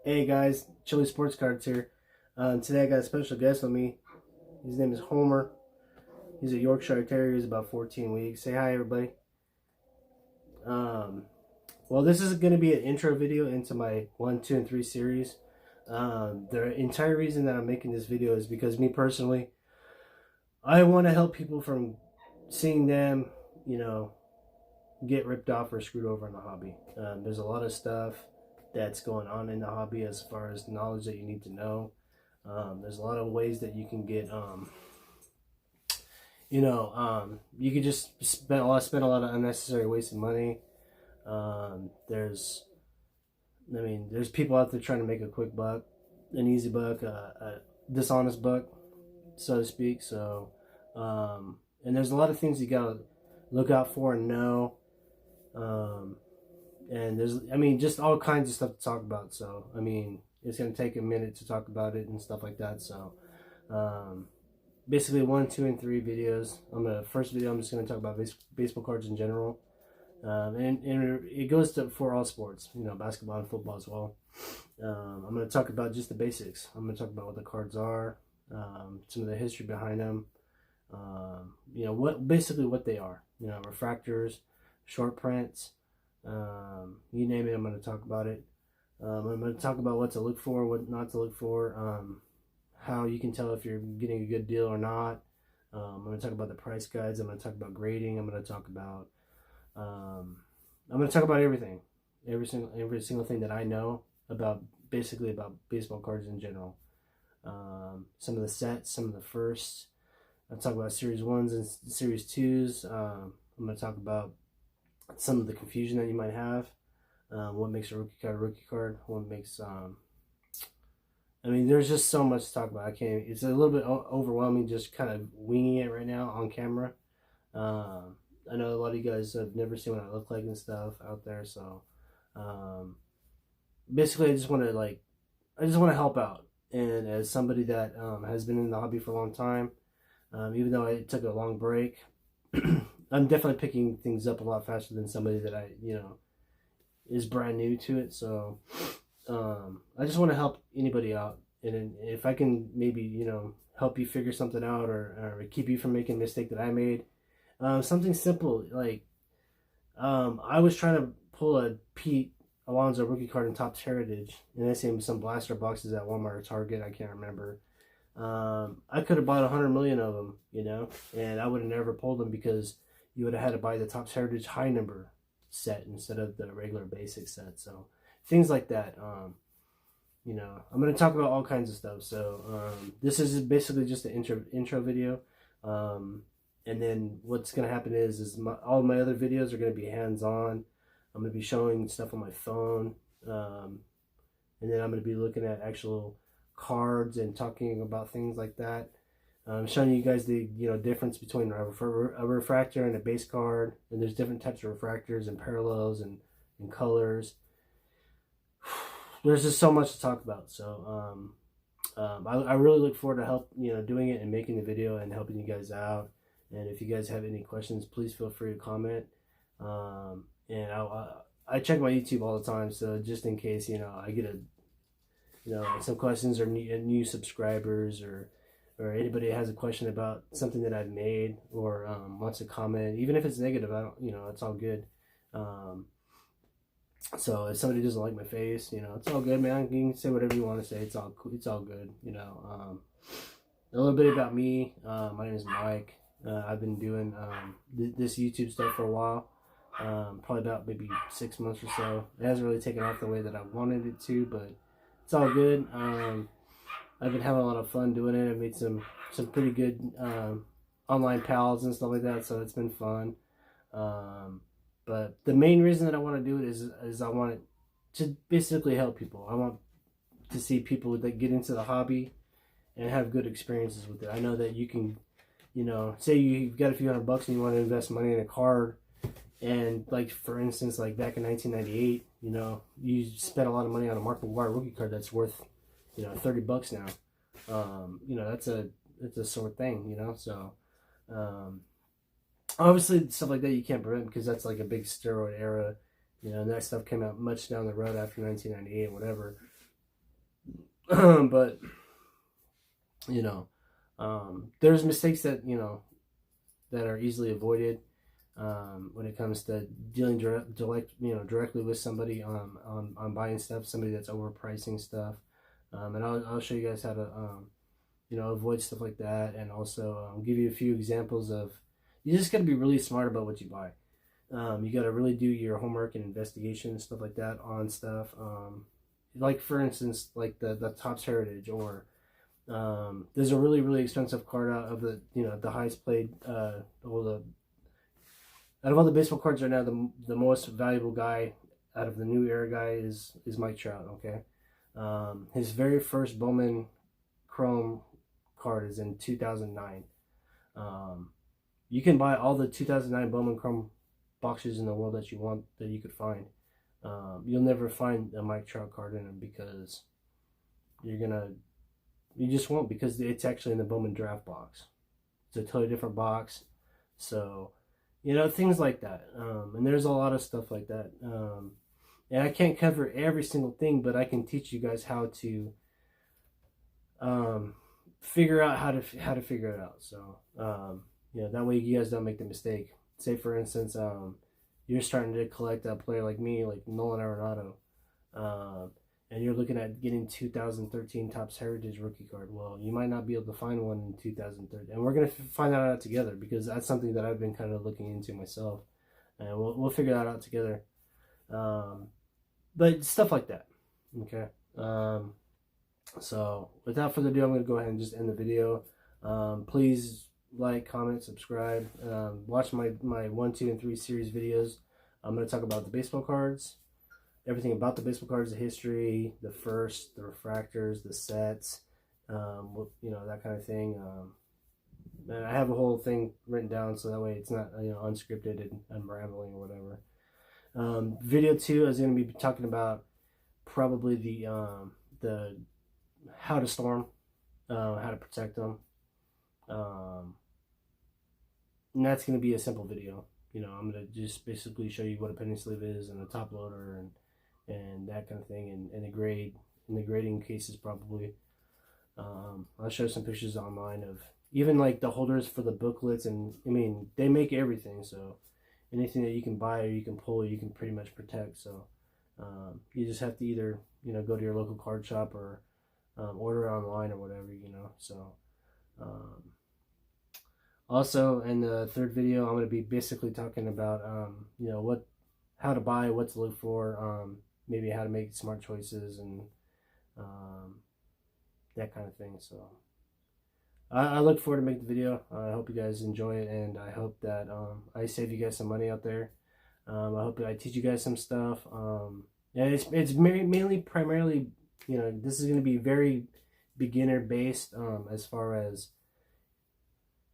Hey guys, Chili Sportscards here. Today I got a special guest with me. His name is Homer. He's a Yorkshire Terrier. He's about 14 weeks. Say hi, everybody. Um, well, this is going to be an intro video into my 1, 2, and 3 series. The entire reason that I'm making this video is because me personally, I want to help people from seeing them, you know, get ripped off or screwed over in the hobby. There's a lot of stuff that's going on in the hobby as far as knowledge that you need to know. There's a lot of ways that you can get, you could just spend a lot of unnecessary wasted money. There's people out there trying to make a quick buck, an easy buck, a dishonest buck, so to speak. So, and there's a lot of things you gotta look out for and know. And just all kinds of stuff to talk about. So, it's going to take a minute to talk about it and stuff like that. So, basically 1, 2, and 3 videos. First video, I'm just going to talk about baseball cards in general. And it goes for all sports, basketball and football as well. I'm going to talk about just the basics. I'm going to talk about what the cards are, some of the history behind them, what they are, refractors, short prints, you name it, I'm going to talk about it. I'm going to talk about what to look for, what not to look for, how you can tell if you're getting a good deal or not. I'm going to talk about the price guides. I'm going to talk about grading. I'm going to talk about everything, every single thing that I know about baseball cards in general. Some of the sets, some of the firsts. I'll talk about Series 1s and Series 2s. I'm going to talk about some of the confusion that you might have. What makes a rookie card, what makes there's just so much to talk about. It's a little bit overwhelming just kind of winging it right now on camera. I know a lot of you guys have never seen what I look like and stuff out there, so basically I just want to help out. And as somebody that has been in the hobby for a long time, even though I took a long break, I'm definitely picking things up a lot faster than somebody that is brand new to it. So I just want to help anybody out, and if I can maybe help you figure something out, or keep you from making a mistake that I made. Something simple like I was trying to pull a Pete Alonso rookie card in Topps Heritage, and I seen some blaster boxes at Walmart or Target, I can't remember. I could have bought 100 million of them, and I would have never pulled them because you would have had to buy the Topps Heritage high number set instead of the regular basic set. So things like that. I'm going to talk about all kinds of stuff. So this is basically just an intro video. And then what's going to happen is all my other videos are going to be hands-on. I'm going to be showing stuff on my phone. And then I'm going to be looking at actual cards and talking about things like that. Showing you guys the difference between a refractor and a base card, and there's different types of refractors and parallels and colors. There's just so much to talk about. So I really look forward to help doing it and making the video and helping you guys out. And if you guys have any questions, please feel free to comment. And I check my YouTube all the time, so just in case I get some questions, or new subscribers, or anybody has a question about something that I've made, or wants to comment, even if it's negative, I don't, it's all good. So if somebody doesn't like my face, it's all good, man. You can say whatever you want to say. It's all good. A little bit about me. My name is Mike. I've been doing this YouTube stuff for a while. Probably about maybe 6 months or so. It hasn't really taken off the way that I wanted it to, but it's all good. I've been having a lot of fun doing it. I've made some pretty good online pals and stuff like that, so it's been fun. But the main reason that I want to do it is I want it to basically help people. I want to see people that get into the hobby and have good experiences with it. I know that you can, say you've got a few $100 and you want to invest money in a card, and like for instance, like back in 1998, you spent a lot of money on a Mark McGwire rookie card that's worth $30 now. That's a sore thing, so obviously stuff like that you can't prevent, because that's like a big steroid era, and that stuff came out much down the road after 1998, whatever. But you know, there's mistakes that that are easily avoided when it comes to dealing directly with somebody on buying stuff, somebody that's overpricing stuff. And I'll show you guys how to avoid stuff like that, and also give you a few examples of, you just got to be really smart about what you buy. You got to really do your homework and investigation and stuff like that on stuff. Like for instance, like the Topps Heritage, or there's a really expensive card out of the highest played out of all the baseball cards right now, the most valuable guy out of the new era guy is Mike Trout. Okay, his very first Bowman Chrome card is in 2009. You can buy all the 2009 Bowman Chrome boxes in the world that you want, that you could find. You'll never find a Mike Trout card in them, because you just won't, because it's actually in the Bowman draft box. It's a totally different box. So things like that. And there's a lot of stuff like that. And I can't cover every single thing, but I can teach you guys how to figure out how to figure it out. So that way you guys don't make the mistake. Say for instance, you're starting to collect a player like me, like Nolan Arenado, and you're looking at getting 2013 Topps Heritage rookie card. Well, you might not be able to find one in 2013, and we're gonna find that out together, because that's something that I've been kind of looking into myself, and we'll figure that out together. But stuff like that. Okay. So without further ado, I'm gonna go ahead and just end the video. Please like, comment, subscribe. Watch my 1, 2, and 3 series videos. I'm going to talk about the baseball cards, everything about the baseball cards, the history, the first, the refractors, the sets, that kind of thing. And I have a whole thing written down, so that way it's not unscripted and I'm rambling or whatever. Video 2 is going to be talking about probably the how to store them, how to protect them. And that's going to be a simple video. I'm going to just basically show you what a penny sleeve is, and a top loader, and that kind of thing, and the grading cases probably. I'll show some pictures online of even like the holders for the booklets, and I mean, they make everything, so anything that you can buy or you can pull, you can pretty much protect. So you just have to either go to your local card shop, or order online or whatever. So also, in the third video, I'm going to be basically talking about how to buy, what to look for, maybe how to make smart choices, and that kind of thing. So I look forward to making the video. I hope you guys enjoy it, and I hope that I save you guys some money out there. I hope that I teach you guys some stuff. Yeah, it's mainly primarily, this is going to be very beginner based, as far as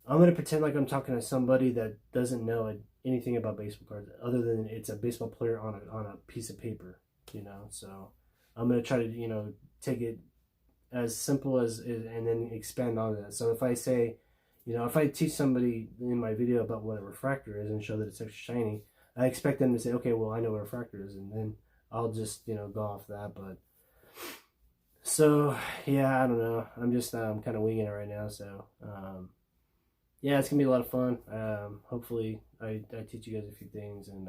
I'm going to pretend like I'm talking to somebody that doesn't know anything about baseball cards, other than it's a baseball player on a piece of paper, So I'm going to try to, take it as simple as, and then expand on that. So if I say, if I teach somebody in my video about what a refractor is and show that it's extra shiny, I expect them to say, okay, well, I know what a refractor is, and then I'll just, go off that. But so, yeah, I don't know. I'm just kind of winging it right now. So, yeah, it's gonna be a lot of fun. Hopefully, I teach you guys a few things, and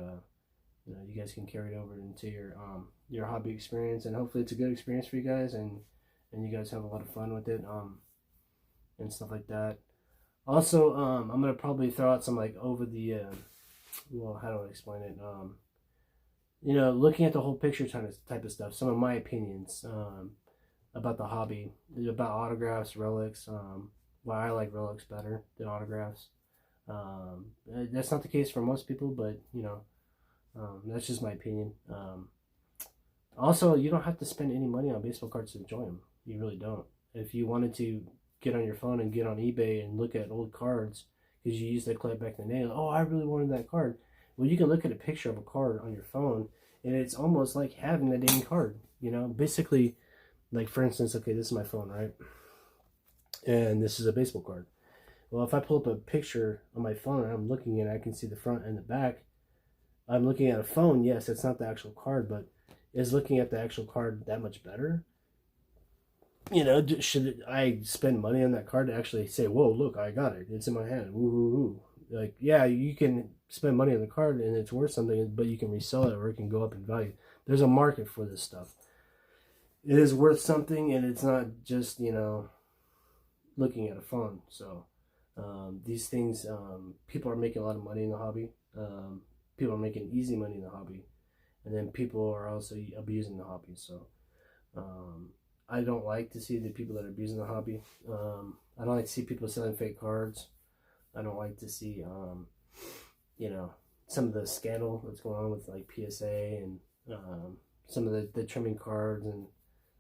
you guys can carry it over into your hobby experience, and hopefully it's a good experience for you guys, and you guys have a lot of fun with it, and stuff like that. Also, I'm gonna probably throw out some over the well, how do I explain it? Looking at the whole picture type of stuff. Some of my opinions about the hobby, about autographs, relics. Why I like relics better than autographs. That's not the case for most people, but that's just my opinion. Also, you don't have to spend any money on baseball cards to enjoy them. You really don't. If you wanted to get on your phone and get on eBay and look at old cards, because you used to collect back in the day, oh, I really wanted that card. Well, you can look at a picture of a card on your phone, and it's almost like having the dang card. Basically, like for instance, okay, this is my phone, right? And this is a baseball card. Well, if I pull up a picture on my phone and I'm looking at it, I can see the front and the back. I'm looking at a phone, yes, it's not the actual card, but is looking at the actual card that much better? You know, should I spend money on that card to actually say, "Whoa, look, I got it. It's in my hand." Woo hoo hoo. Like, yeah, you can spend money on the card and it's worth something, but you can resell it or it can go up in value. There's a market for this stuff. It is worth something, and it's not just, you know, looking at a phone. So these things, people are making a lot of money in the hobby. People are making easy money in the hobby, and then people are also abusing the hobby. So um, I don't like to see the people that are abusing the hobby. I don't like to see people selling fake cards. I don't like to see, you know, some of the scandal that's going on with like PSA and some of the trimming cards and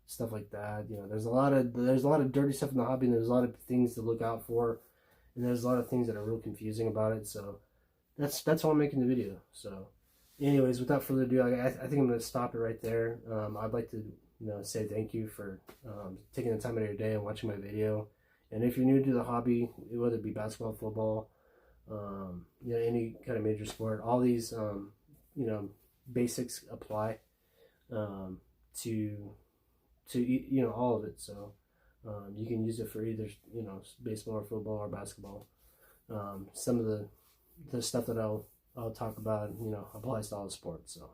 stuff like that. You know, there's a lot of dirty stuff in the hobby, and there's a lot of things to look out for, and there's a lot of things that are real confusing about it. So that's why I'm making the video. So, anyways, without further ado, I think I'm gonna stop it right there. I'd like to, you know, say thank you for taking the time out of your day and watching my video. And if you're new to the hobby, whether it be basketball, football, you know, any kind of major sport, all these you know, basics apply um, to you know, all of it. So you can use it for either, you know, baseball or football or basketball. Some of the stuff that I'll talk about, you know, applies to all the sports. So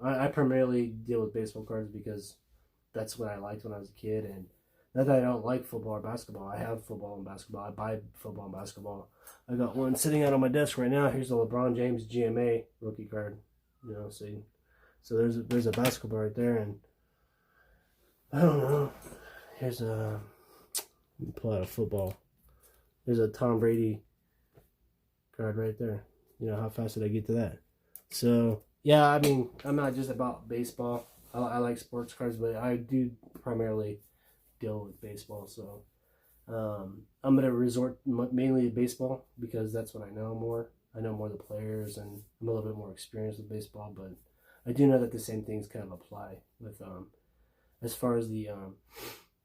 I primarily deal with baseball cards because that's what I liked when I was a kid. And not that I don't like football or basketball. I have football and basketball. I buy football and basketball. I got one sitting out on my desk right now. Here's the LeBron James GMA rookie card. You know, so there's a basketball right there, and I don't know. Here's a, let me pull out a football. There's a Tom Brady card right there. You know, how fast did I get to that? So yeah, I mean, I'm not just about baseball. I like sports cards, but I do primarily deal with baseball. So I'm gonna resort mainly to baseball because that's what I know more. I know more of the players, and I'm a little bit more experienced with baseball. But I do know that the same things kind of apply with as far as the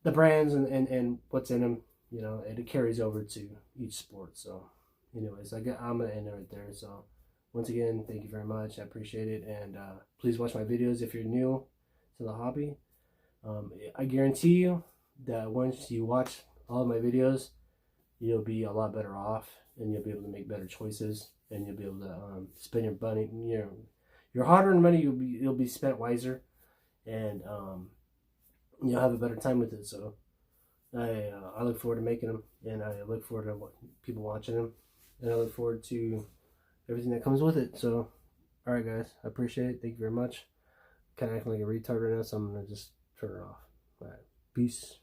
brands and what's in them. You know, it carries over to each sport. So, anyways, I'm gonna end it right there. So, once again, thank you very much. I appreciate it, and please watch my videos if you're new to the hobby. I guarantee you that once you watch all of my videos, you'll be a lot better off, and you'll be able to make better choices, and you'll be able to spend your money. You know, your hard-earned money you'll be spent wiser, and you'll have a better time with it. So I look forward to making them, and I look forward to people watching them, and I look forward to everything that comes with it. So, all right, guys, I appreciate it. Thank you very much. Kind of acting like a retard right now, so I'm gonna just turn it off. All right, peace.